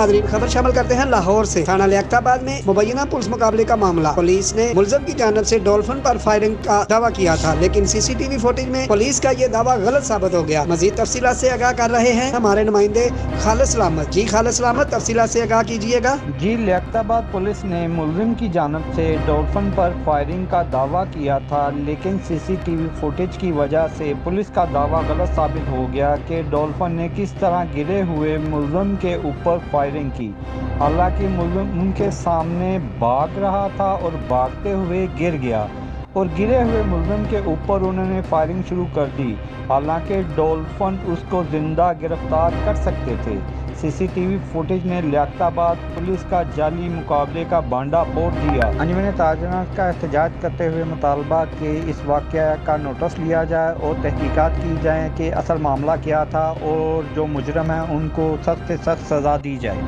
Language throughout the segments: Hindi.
नादरीन, खबर शामिल करते हैं लाहौर से। थाना लियाकताबाद में मुबैना पुलिस मुकाबले का मामला। पुलिस ने मुलजिम की जानिब से डॉल्फिन पर फायरिंग का दावा किया था, लेकिन सीसीटीवी फुटेज में पुलिस का ये दावा गलत साबित हो गया। मजीद तफसीलात से आगाह कर रहे हैं हमारे नुमाइंदे खालिद सलामत। जी खालिद सलामत, तफसीलात से आगाह कीजिएगा। जी, लियाकताबाद पुलिस ने मुलजिम की जानिब से डॉल्फिन पर फायरिंग का दावा किया था, लेकिन सीसीटीवी फुटेज की वजह से पुलिस का दावा गलत साबित हो गया कि डॉल्फिन ने किस तरह गिरे हुए मुलजिम के ऊपर फायरिंग की। हालांकि मुलजिम उनके सामने भाग रहा था और भागते हुए गिर गया और गिरे हुए मुलजिम के ऊपर उन्होंने फायरिंग शुरू कर दी। हालांकि डॉल्फिन उसको जिंदा गिरफ्तार कर सकते थे। सीसीटीवी फुटेज ने लियाकताबाद पुलिस का जाली मुकाबले का बांडा फोड़ दिया। अंजुमन ताजरात का एहतजाज करते हुए मुतालबा कि इस वाक़या का नोटिस लिया जाए और तहकीकात की जाए कि असल मामला क्या था और जो मुजरम है उनको सख्त से सख्त सज़ा दी जाए।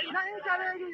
नहीं चलेगी।